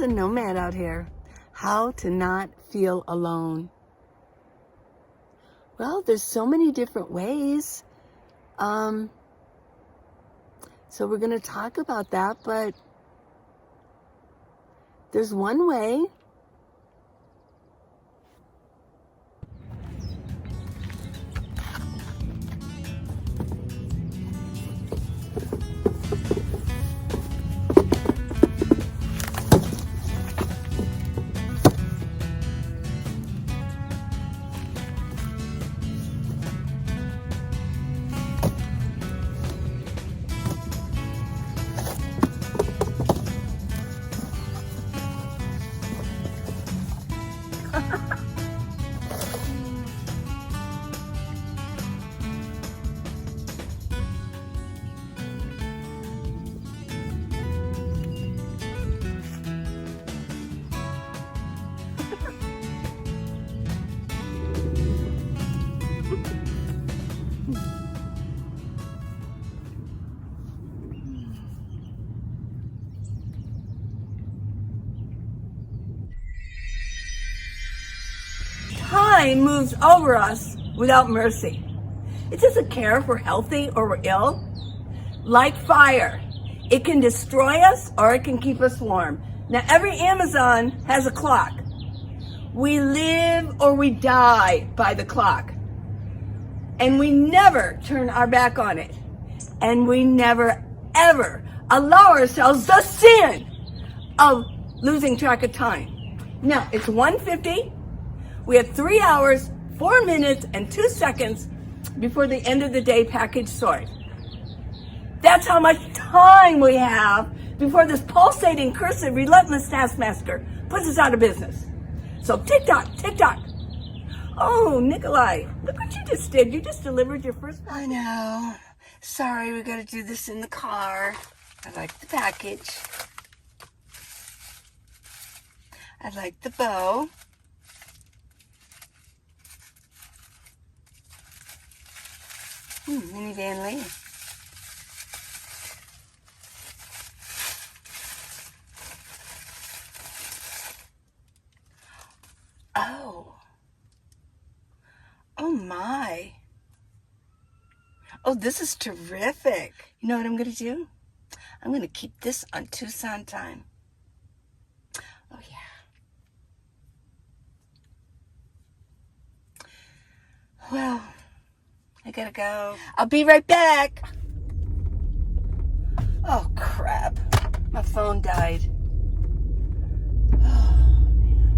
a nomad out here. How to not feel alone. Well, there's so many different ways. So we're going to talk about that, but there's one way. Time moves over us without mercy. It doesn't care if we're healthy or we're ill. Like fire, it can destroy us or it can keep us warm. Now, every Amazon has a clock. We live or we die by the clock. And we never turn our back on it. And we never, ever allow ourselves the sin of losing track of time. Now, it's 1:50. We have 3 hours, 4 minutes, and 2 seconds before the end of the day package sort. That's how much time we have before this pulsating, cursed, relentless taskmaster puts us out of business. So tick-tock, tick-tock. Oh, Nikolai, look what you just did. You just delivered your first package. I know. Sorry, we got to do this in the car. I like the package. I like the bow. Minivan lane. Oh my. Oh, this is terrific. You know what I'm going to do? I'm going to keep this on Tucson time. Oh yeah. Well, I gotta go. I'll be right back. Oh, crap. My phone died. Oh, man.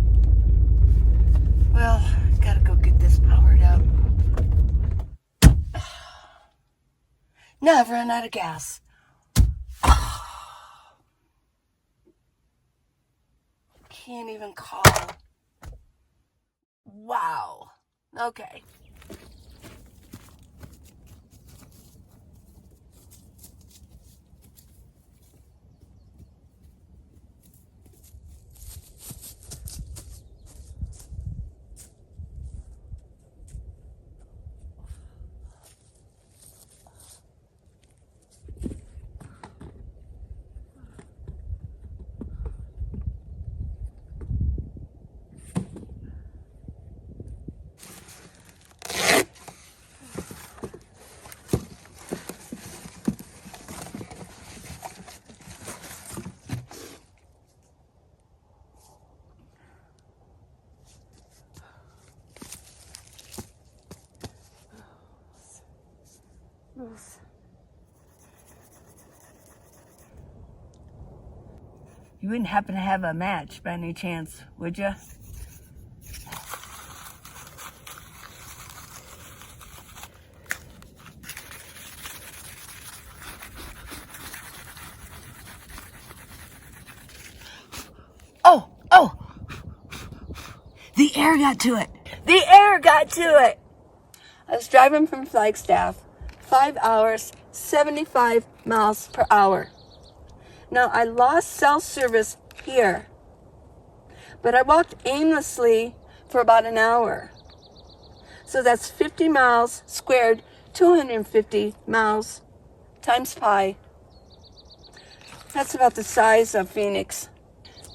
Well, gotta go get this powered up. Now I've run out of gas. Can't even call. Wow. Okay. You wouldn't happen to have a match by any chance, would you? Oh! The air got to it. The air got to it. I was driving from Flagstaff, 5 hours, 75 miles per hour. Now, I lost cell service here, but I walked aimlessly for about an hour. So that's 50 miles squared, 250 miles times pi. That's about the size of Phoenix.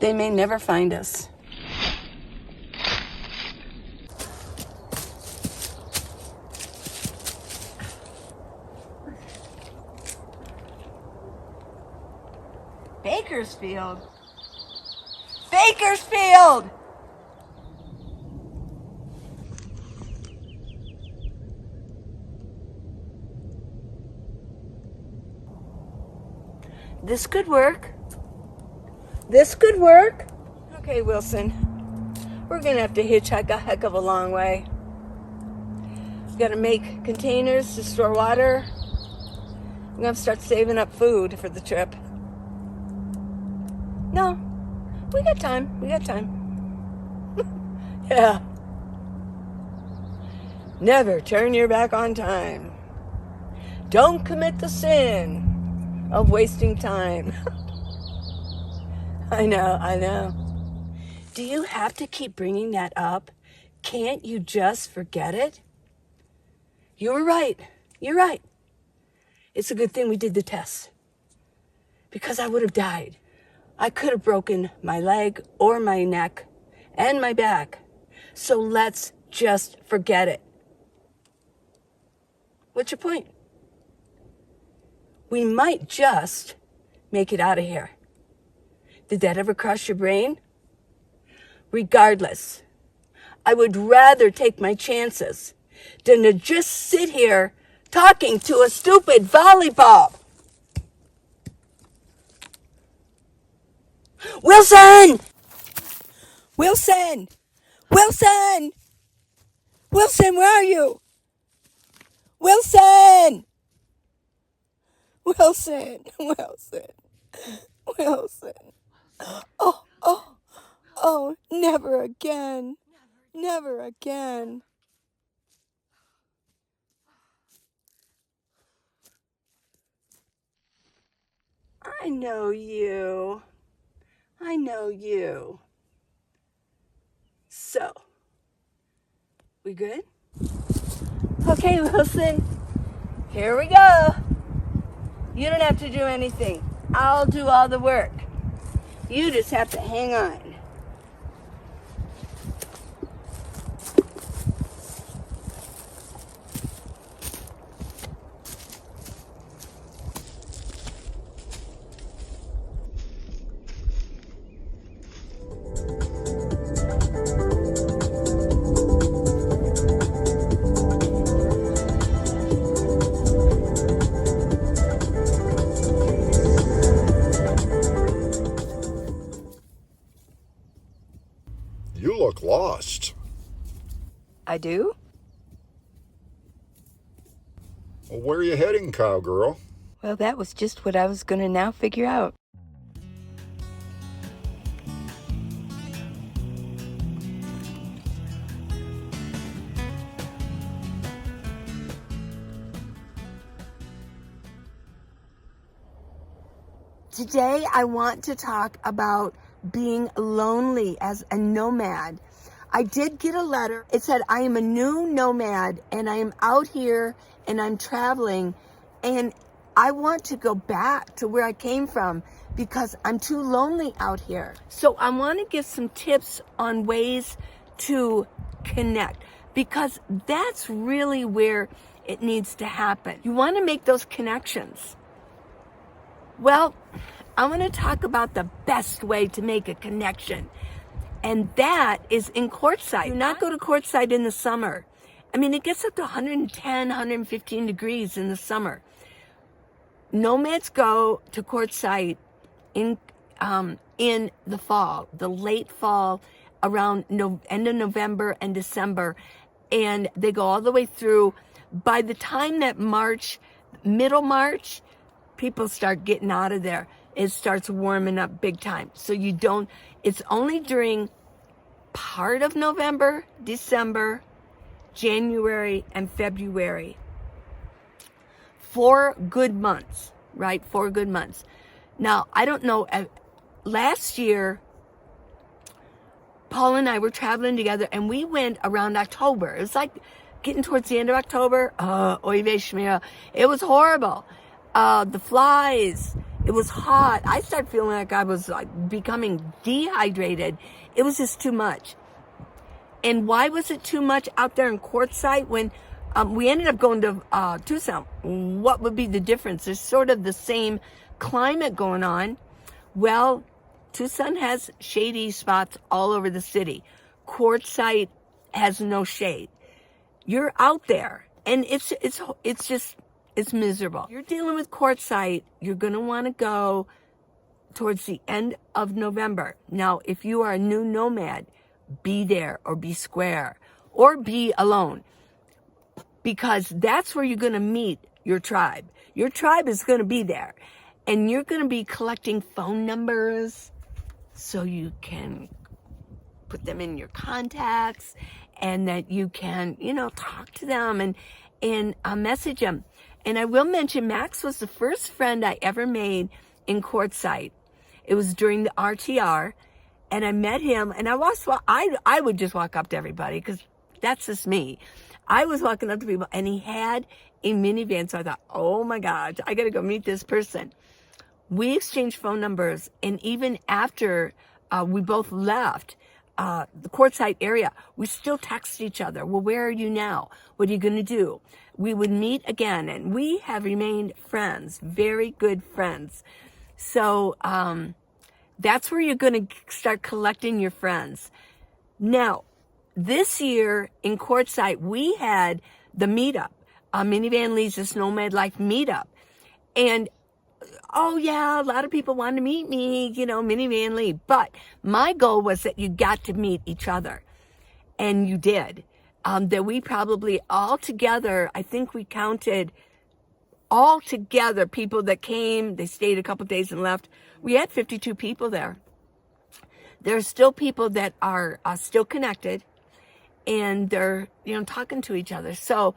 They may never find us. Bakersfield? Bakersfield! This could work. This could work. Okay, Wilson. We're gonna have to hitchhike a heck of a long way. We gotta make containers to store water. I'm gonna have to start saving up food for the trip. No, we got time. We got time. Yeah. Never turn your back on time. Don't commit the sin of wasting time. I know. Do you have to keep bringing that up? Can't you just forget it? You were right. You're right. It's a good thing we did the test. Because I would have died. I could have broken my leg or my neck and my back. So let's just forget it. What's your point? We might just make it out of here. Did that ever cross your brain? Regardless, I would rather take my chances than to just sit here talking to a stupid volleyball. Wilson! Wilson! Wilson! Wilson, where are you? Wilson! Wilson! Wilson! Wilson! Oh, never again. Never again. I know you. I know you. So, we good? Okay, Wilson. Here we go. You don't have to do anything. I'll do all the work. You just have to hang on. You look lost. I do? Well, where are you heading, Cowgirl? Well, that was just what I was going to now figure out. Today, I want to talk about being lonely as a nomad. I did get a letter. It said, I am a new nomad and I am out here and I'm traveling and I want to go back to where I came from because I'm too lonely out here. So I want to give some tips on ways to connect because that's really where it needs to happen. You want to make those connections. Well, I want to talk about the best way to make a connection. And that is in Courtside. Do not go to Courtside in the summer. I mean, it gets up to 110, 115 degrees in the summer. Nomads go to Courtside in the fall, the late fall, around end of November and December. And they go all the way through. By the time that middle March, people start getting out of there. It starts warming up big time. So it's only during part of November, December, January, and February. 4 good months, right? 4 good months. Now, I don't know, last year, Paul and I were traveling together and we went around October. It was like getting towards the end of October. Oy vey shmira. It was horrible. The flies It was hot. I started feeling like I was like becoming dehydrated. It was just too much. And why was it too much out there in Courtside when we ended up going to Tucson? What would be the difference? There's sort of the same climate going on. Well, Tucson has shady spots all over the city. Courtside has no shade. You're out there, and it's miserable. You're dealing with Courtside. You're going to want to go towards the end of November. Now, if you are a new nomad, be there or be square or be alone, because that's where you're going to meet your tribe. Your tribe is going to be there, and you're going to be collecting phone numbers so you can put them in your contacts, and that you can, talk to them and message them. And I will mention, Max was the first friend I ever made in Courtside. It was during the RTR, and I met him, and I would just walk up to everybody, because that's just me. I was walking up to people, and he had a minivan, so I thought, oh my gosh, I got to go meet this person. We exchanged phone numbers, and even after we both left the Courtside area, we still text each other. Well, where are you now? What are you going to do? We would meet again, and we have remained friends, very good friends. So that's where you're going to start collecting your friends. Now, this year in Courtside, we had the meetup, Minivan Leads This Nomad Life meetup. And oh yeah, a lot of people wanted to meet me, Minivan Lee. But my goal was that you got to meet each other. And you did. That we probably all together, I think we counted all together people that came, they stayed a couple days and left. We had 52 people there. There are still people that are still connected, and they're, talking to each other. So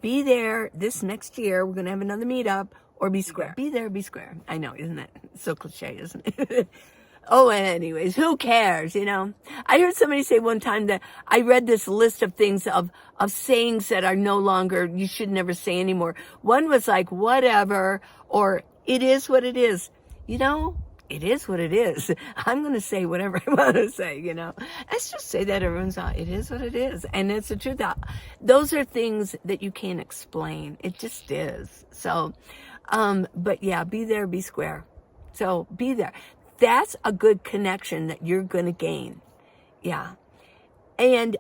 be there this next year. We're going to have another meetup, or be square. Be there, be square. I know, isn't that so cliche, isn't it? Oh, anyways, who cares, I heard somebody say one time that I read this list of things of sayings that are no longer, you should never say anymore. One was like, whatever, or it is what it is. It is what it is. I'm going to say whatever I want to say, Let's just say that everyone's out. It is what it is. And it's the truth. Those are things that you can't explain. It just is. So, but yeah, be there, be square. So be there. That's a good connection that you're going to gain. Yeah. And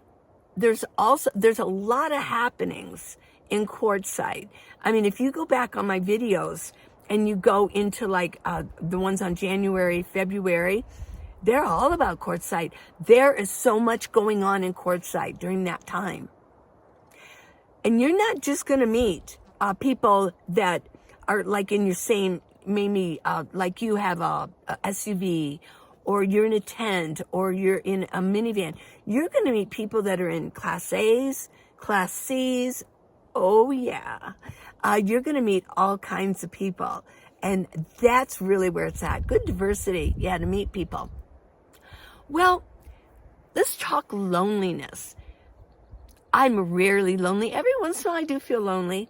there's a lot of happenings in Courtside. I mean, if you go back on my videos and you go into like the ones on January, February, they're all about Courtside. There is so much going on in Courtside during that time. And you're not just going to meet people that are like in your same, maybe like you have a SUV, or you're in a tent, or you're in a minivan. You're going to meet people that are in Class A's, Class C's. Oh yeah. You're going to meet all kinds of people. And that's really where it's at. Good diversity. Yeah, to meet people. Well, let's talk loneliness. I'm rarely lonely. Every once in a while I do feel lonely.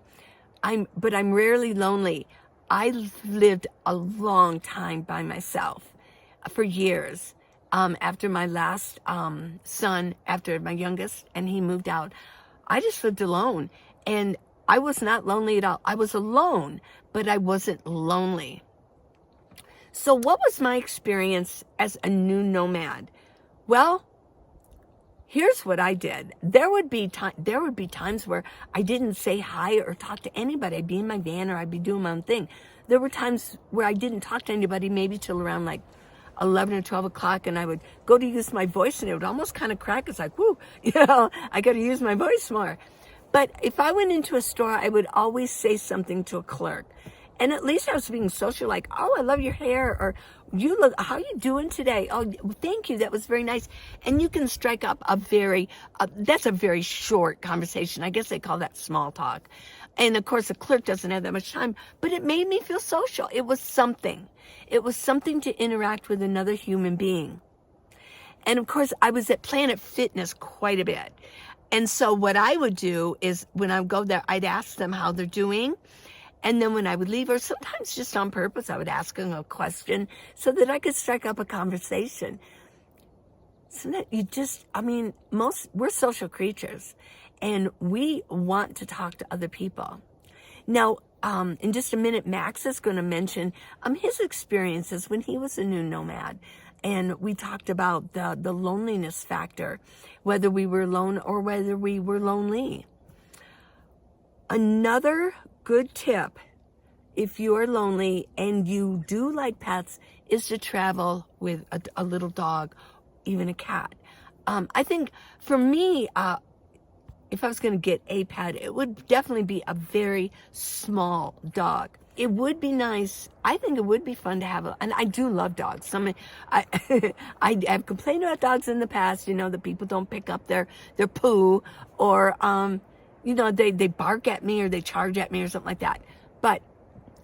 But I'm rarely lonely. I lived a long time by myself, for years. After my last son, after my youngest, and he moved out, I just lived alone. And I was not lonely at all. I was alone, but I wasn't lonely. So what was my experience as a new nomad? Well, here's what I did. There would be times where I didn't say hi or talk to anybody. I'd be in my van, or I'd be doing my own thing. There were times where I didn't talk to anybody, maybe till around like 11 or 12 o'clock, and I would go to use my voice, and it would almost kind of crack. It's like, whoo, I got to use my voice more. But if I went into a store, I would always say something to a clerk. And at least I was being social, like, oh, I love your hair, or how are you doing today? Oh, thank you, that was very nice. And you can strike up that's a very short conversation. I guess they call that small talk. And of course, the clerk doesn't have that much time, but it made me feel social. It was something. It was something to interact with another human being. And of course, I was at Planet Fitness quite a bit. And so what I would do is when I would go there, I'd ask them how they're doing. And then when I would leave, or sometimes just on purpose, I would ask him a question so that I could strike up a conversation. So that we're social creatures, and we want to talk to other people. Now, in just a minute, Max is going to mention his experiences when he was a new nomad. And we talked about the loneliness factor, whether we were alone or whether we were lonely. Another good tip, if you are lonely and you do like pets, is to travel with a little dog, even a cat. I think for me, if I was going to get a pet, it would definitely be a very small dog. It would be nice. I think it would be fun to have and I do love dogs. I have complained about dogs in the past, that people don't pick up their poo, or, they bark at me or they charge at me or something like that. But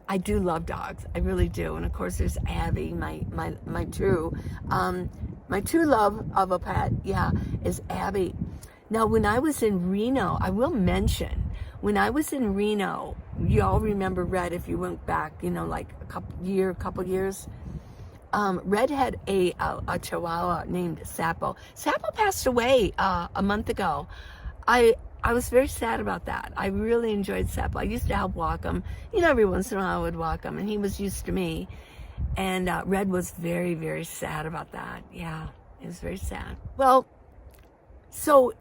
I do love dogs. I really do. And of course there's Abby, my true love of a pet, is Abby. Now, when I was in Reno, I will mention, when I was in Reno, you all remember Red, if you went back, like a couple years. Red had a Chihuahua named Sapo. Sapo passed away a month ago. I was very sad about that. I really enjoyed Sapo. I used to help walk him. Every once in a while I would walk him, and he was used to me. And Red was very, very sad about that. Yeah, it was very sad. Well, so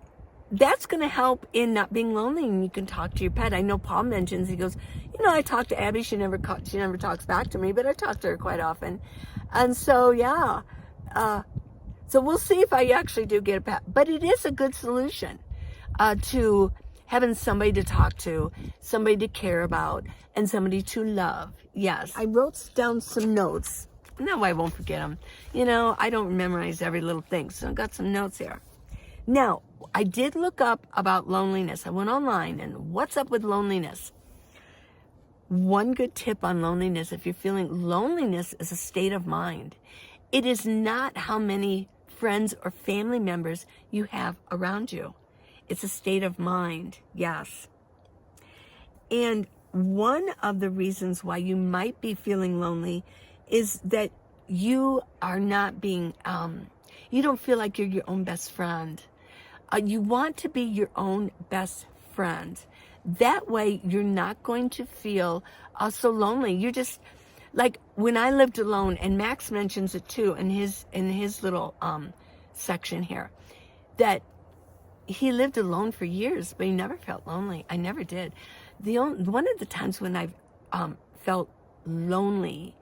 that's going to help in not being lonely, and you can talk to your pet. I know Paul mentions, he goes, I talk to Abby. She never talks back to me, but I talk to her quite often. And so, so we'll see if I actually do get a pet. But it is a good solution to having somebody to talk to, somebody to care about, and somebody to love. Yes, I wrote down some notes. No, I won't forget them. I don't memorize every little thing, so I've got some notes here. Now, I did look up about loneliness. I went online, and what's up with loneliness? One good tip on loneliness, if you're feeling loneliness, is a state of mind. It is not how many friends or family members you have around you. It's a state of mind, yes. And one of the reasons why you might be feeling lonely is that you are not being, you don't feel like you're your own best friend. You want to be your own best friend. That way, you're not going to feel so lonely. You're just like when I lived alone, and Max mentions it too in his little section here, that he lived alone for years, but he never felt lonely. I never did. One of the times when I've felt lonely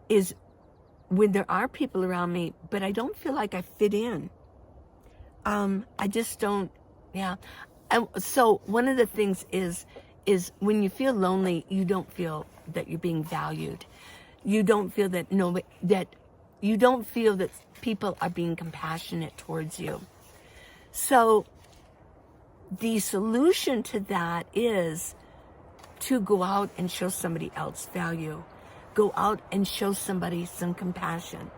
is when there are people around me, but I don't feel like I fit in. I just don't, And so one of the things is when you feel lonely, you don't feel that you're being valued. You don't feel that you don't feel that people are being compassionate towards you. So the solution to that is to go out and show somebody else value. Go out and show somebody some compassion.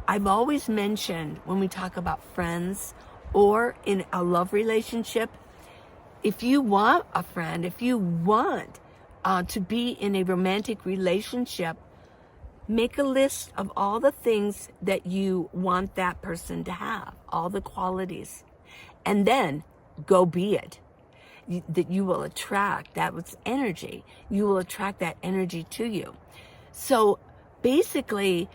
I've always mentioned when we talk about friends or in a love relationship, if you want a friend, if you want to be in a romantic relationship, make a list of all the things that you want that person to have, all the qualities, and then go be it. That you will attract, that was energy. You will attract that energy to you. So basically,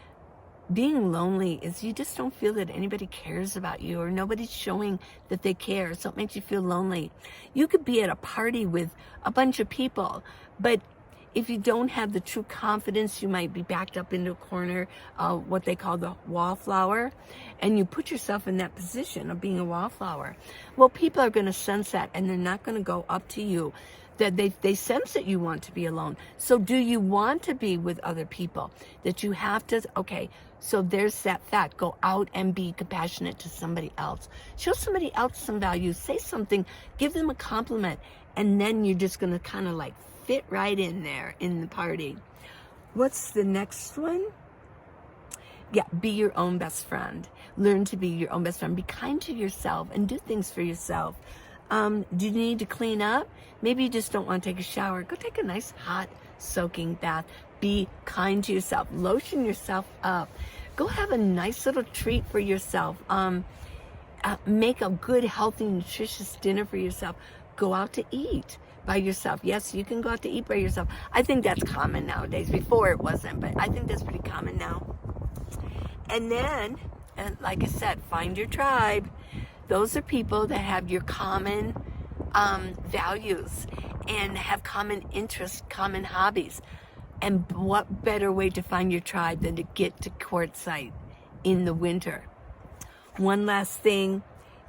being lonely is you just don't feel that anybody cares about you or nobody's showing that they care. So it makes you feel lonely. You could be at a party with a bunch of people, but if you don't have the true confidence, you might be backed up into a corner, what they call the wallflower, and you put yourself in that position of being a wallflower. Well, people are going to sense that, and they're not going to go up to you. That they sense that you want to be alone. So do you want to be with other people? That you have to, okay, so there's that fact. Go out and be compassionate to somebody else. Show somebody else some value. Say something. Give them a compliment. And then you're just going to kind of like fit right in there in the party. What's the next one? Yeah, be your own best friend. Learn to be your own best friend. Be kind to yourself and do things for yourself. Do you need to clean up? Maybe you just don't want to take a shower. Go take a nice hot soaking bath. Be kind to yourself. Lotion yourself up. Go have a nice little treat for yourself. Make a good, healthy, nutritious dinner for yourself. Go out to eat by yourself. Yes, you can go out to eat by yourself. I think that's common nowadays. Before it wasn't, but I think that's pretty common now. And then, like I said, find your tribe. Those are people that have your common values and have common interests, common hobbies. And what better way to find your tribe than to get to Courtside in the winter? One last thing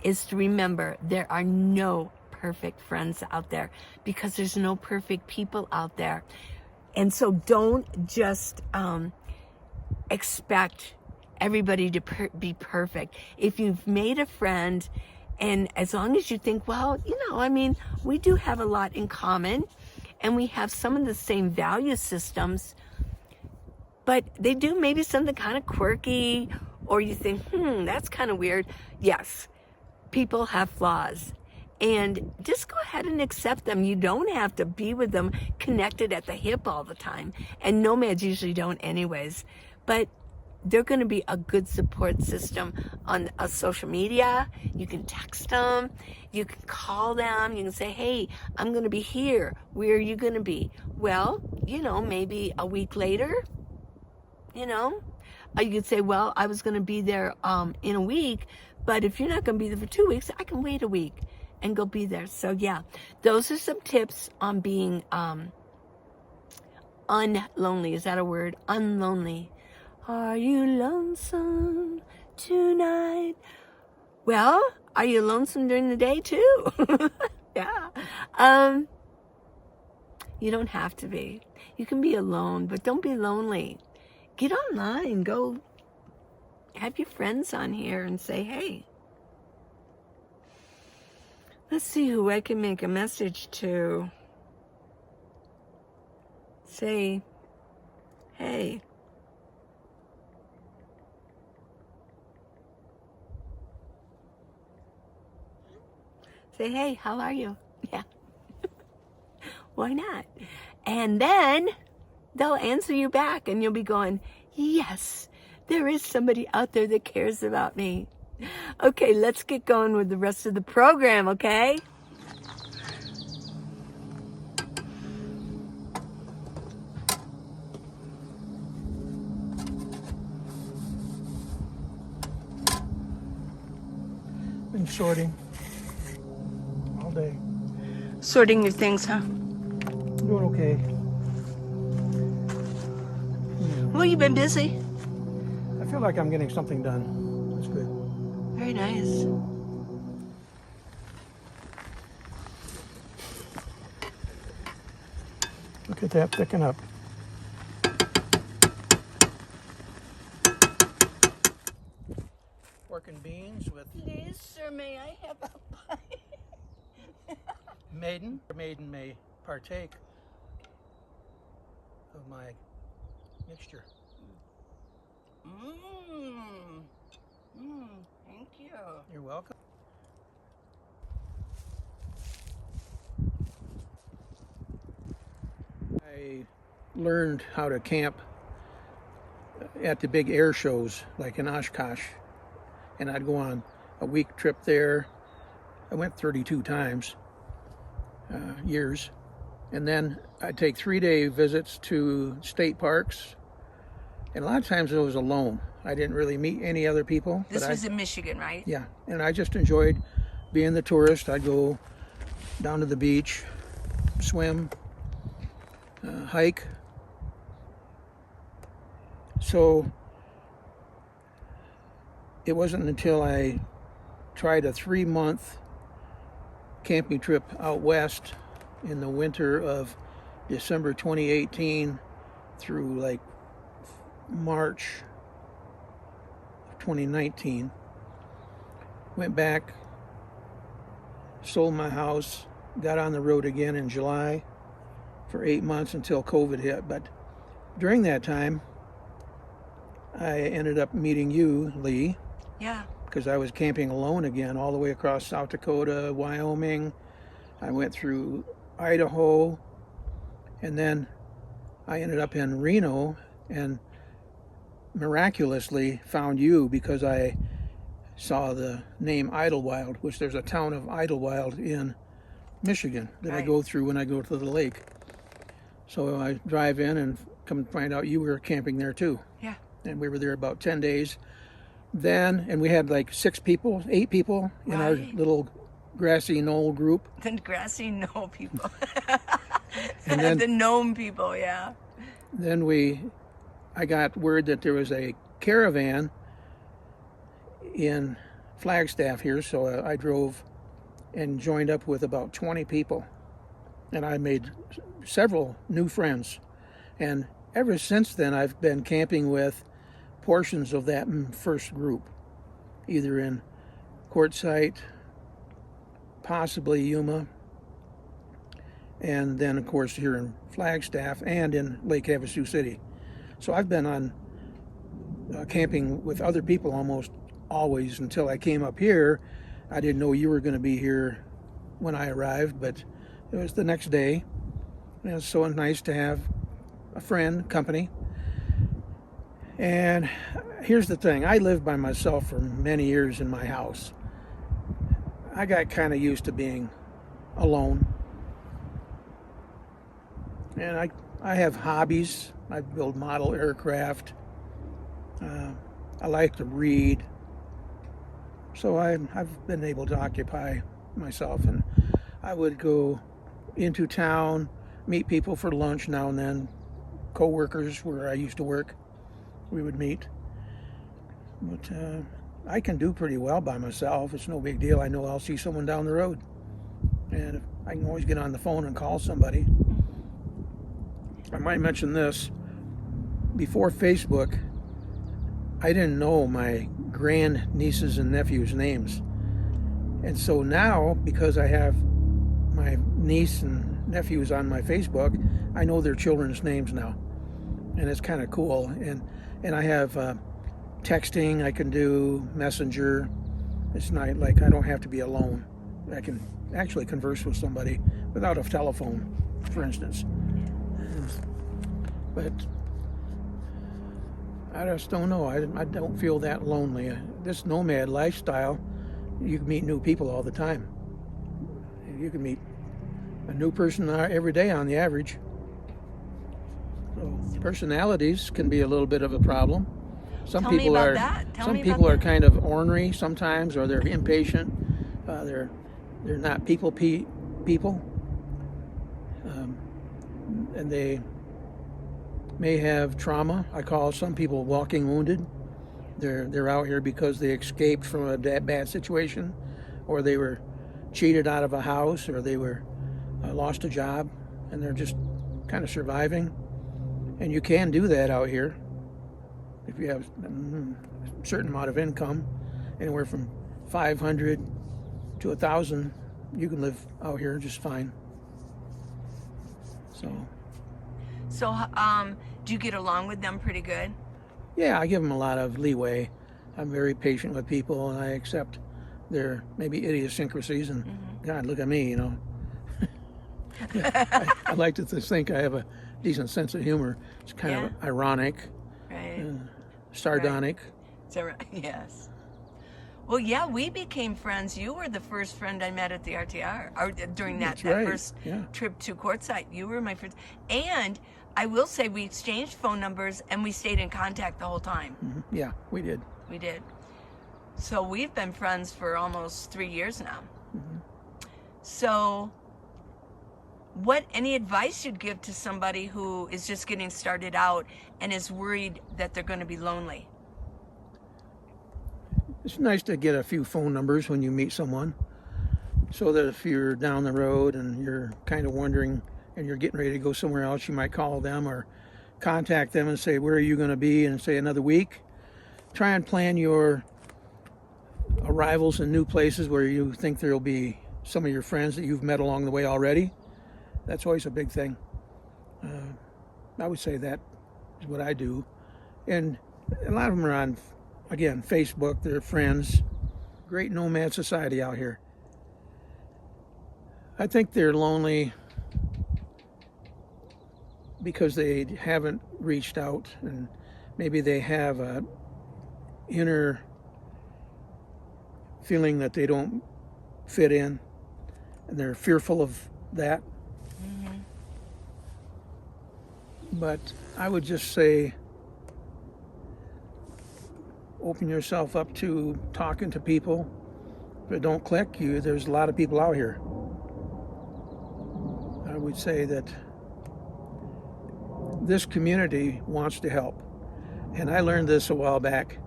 is to remember there are no perfect friends out there because there's no perfect people out there. And so don't just expect everybody to be perfect. If you've made a friend, and as long as you think, well, we do have a lot in common and we have some of the same value systems, but they do maybe something kind of quirky, or you think, that's kind of weird. Yes, people have flaws. And just go ahead and accept them. You don't have to be with them connected at the hip all the time. And nomads usually don't anyways. But they're going to be a good support system on social media. You can text them. You can call them. You can say, hey, I'm going to be here. Where are you going to be? Well, maybe a week later, you could say, well, I was going to be there in a week. But if you're not going to be there for 2 weeks, I can wait a week and go be there. So yeah, those are some tips on being unlonely. Is that a word? Unlonely. Are you lonesome tonight? Well, are you lonesome during the day too? Yeah. You don't have to be. You can be alone, but don't be lonely. Get online. Go have your friends on here and say, hey. Let's see who I can make a message to. Say, hey. Say, hey, how are you? Yeah. Why not? And then they'll answer you back and you'll be going, yes, there is somebody out there that cares about me. Okay, let's get going with the rest of the program, okay? Been sorting all day. Sorting your things, huh? Doing okay. Well, you've been busy. I feel like I'm getting something done. That's good. Very nice. Look at that picking up. Pork and beans with Please, sir, may I have a pie? maiden. Maiden may partake of my mixture. Thank you. You're welcome. I learned how to camp at the big air shows like in Oshkosh, and I'd go on a week trip there. I went 32 times, years, and then I'd take 3-day visits to state parks, and a lot of times I was alone. I didn't really meet any other people. This was in Michigan, right? Yeah, and I just enjoyed being the tourist. I'd go down to the beach, swim, hike. So it wasn't until I tried a 3-month camping trip out west in the winter of December 2018 through like March 2019. Went back, sold my house, got on the road again in July for 8 months until COVID hit. But during that time, I ended up meeting you, Lee. Yeah. because I was camping alone again, all the way across South Dakota, Wyoming. I went through Idaho, and then I ended up in Reno and miraculously found you because I saw the name Idlewild, which there's a town of Idlewild in Michigan that I go through when I go to the lake. So I drive in and come to find out you were camping there too. Yeah. And we were there about 10 days. Then, and we had like 8 people in our little grassy knoll group. The grassy knoll people. And then, the gnome people, yeah. Then I got word that there was a caravan in Flagstaff here, so I drove and joined up with about 20 people. And I made several new friends. And ever since then, I've been camping with portions of that first group, either in Courtside, possibly Yuma, and then, of course, here in Flagstaff and in Lake Havasu City. So I've been on camping with other people almost always until I came up here. I didn't know you were going to be here when I arrived, but it was the next day. And it was so nice to have a friend, company. And here's the thing. I lived by myself for many years in my house. I got kind of used to being alone. And I have hobbies. I build model aircraft. I like to read. So I've been able to occupy myself. And I would go into town, meet people for lunch now and then. Co-workers where I used to work, we would meet. But I can do pretty well by myself. It's no big deal. I know I'll see someone down the road. And I can always get on the phone and call somebody. I might mention this. Before Facebook, I didn't know my grand nieces and nephews' names. And so now, because I have my niece and nephews on my Facebook, I know their children's names now. And it's kind of cool. And I have texting I can do, messenger. It's not like I don't have to be alone. I can actually converse with somebody without a telephone, for instance. But I just don't know. I don't feel that lonely. This nomad lifestyle, you can meet new people all the time. You can meet a new person every day on the average. So personalities can be a little bit of a problem. Some people are kind of ornery sometimes, or they're impatient. They're not people, and they may have trauma. I call some people walking wounded. They're out here because they escaped from a bad situation, or they were cheated out of a house, or they were lost a job, and they're just kind of surviving. And you can do that out here if you have a certain amount of income, anywhere from 500 to 1,000. You can live out here just fine. So, do you get along with them pretty good? Yeah, I give them a lot of leeway. I'm very patient with people, and I accept their maybe idiosyncrasies. And God, look at me, you know. I like to think I have a decent sense of humor. It's kind of ironic, sardonic. Right. Yes. Well, yeah, we became friends. You were the first friend I met at the RTR, or during that first trip to Courtside. You were my first. And I will say we exchanged phone numbers and we stayed in contact the whole time. Mm-hmm. Yeah, we did. We did. So we've been friends for almost 3 years now. Mm-hmm. So any advice you'd give to somebody who is just getting started out and is worried that they're going to be lonely? It's nice to get a few phone numbers when you meet someone, so that if you're down the road and you're kind of wondering and you're getting ready to go somewhere else, you might call them or contact them and say, where are you going to be in, say, another week? Try and plan your arrivals in new places where you think there'll be some of your friends that you've met along the way already. That's always a big thing. I would say that is what I do. And a lot of them are on, again, Facebook. They're friends, great nomad society out here. I think they're lonely because they haven't reached out, and maybe they have a inner feeling that they don't fit in, and they're fearful of that. Mm-hmm. But I would just say, open yourself up to talking to people. If it don't click, there's a lot of people out here. I would say that this community wants to help. And I learned this a while back.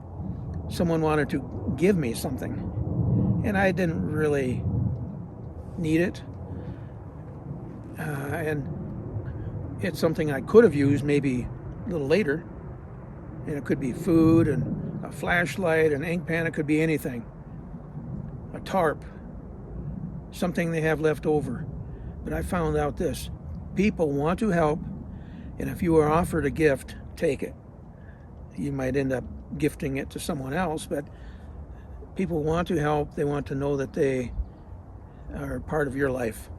Someone wanted to give me something, and I didn't really need it. And it's something I could have used maybe a little later. And it could be food and a flashlight, an ink pen, it could be anything. A tarp, something they have left over. But I found out this: people want to help, and if you are offered a gift, take it. You might end up gifting it to someone else, but people want to help. They want to know that they are part of your life.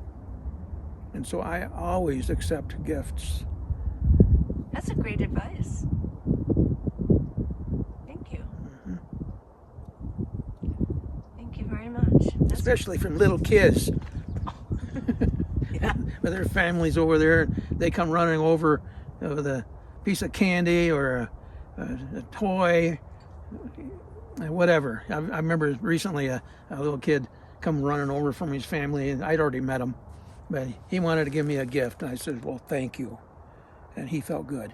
And so I always accept gifts. That's a great advice. Thank you. Mm-hmm. Thank you very much. Especially from little kids. Yeah. With their families over there, they come running over with a piece of candy or a toy, whatever. I remember recently a little kid come running over from his family, and I'd already met him, but he wanted to give me a gift, and I said, well, thank you. And he felt good,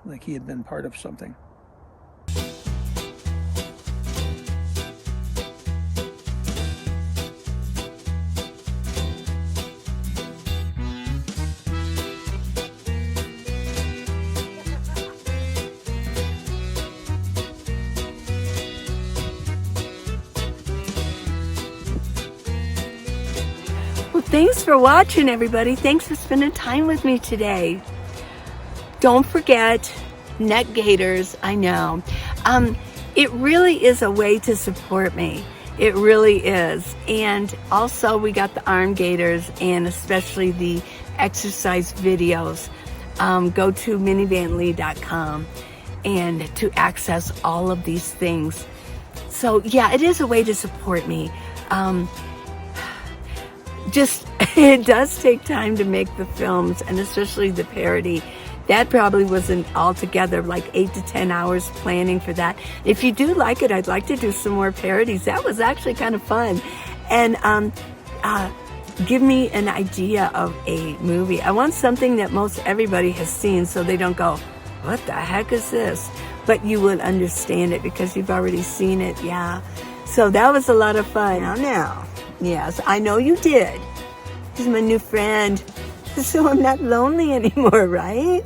like he had been part of something. Well, thanks for watching, everybody. Thanks for spending time with me today. Don't forget, neck gaiters, I know. It really is a way to support me. It really is. And also we got the arm gaiters, and especially the exercise videos. Go to minivanlee.com and to access all of these things. So yeah, it is a way to support me. It does take time to make the films, and especially the parody. That probably wasn't altogether like 8 to 10 hours planning for that. If you do like it, I'd like to do some more parodies. That was actually kind of fun. And give me an idea of a movie. I want something that most everybody has seen, so they don't go, what the heck is this? But you would understand it because you've already seen it. Yeah. So that was a lot of fun. Now. Yes, I know you did. He's my new friend. So I'm not lonely anymore, right?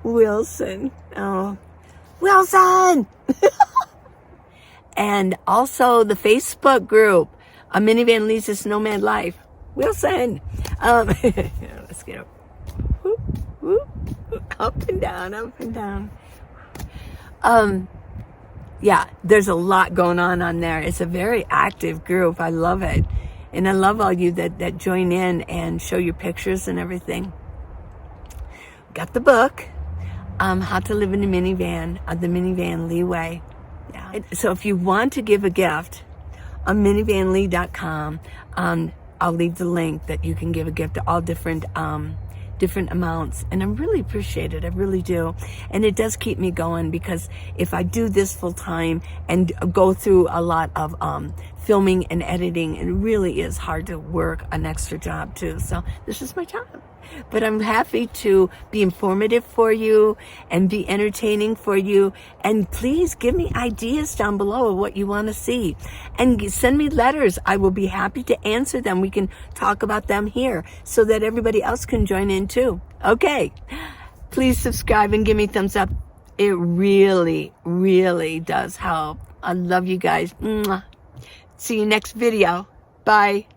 Wilson. Oh, Wilson! And also the Facebook group, A Minivan Leads This Nomad Life. Wilson! Let's get up. Whoop, whoop, whoop. Up and down, up and down. Yeah, there's a lot going on there. It's a very active group. I love it. And I love all you that join in and show your pictures and everything. Got the book, How to Live in a Minivan, the Minivan Leeway. Yeah. So if you want to give a gift, on minivanlee.com, I'll leave the link that you can give a gift to all different amounts, and I really appreciate it. I really do. And it does keep me going, because if I do this full time and go through a lot of filming and editing, it really is hard to work an extra job too. So this is my job. But I'm happy to be informative for you and be entertaining for you. And please give me ideas down below of what you want to see. And send me letters. I will be happy to answer them. We can talk about them here so that everybody else can join in too. Okay. Please subscribe and give me thumbs up. It really, really does help. I love you guys. Mwah. See you next video. Bye.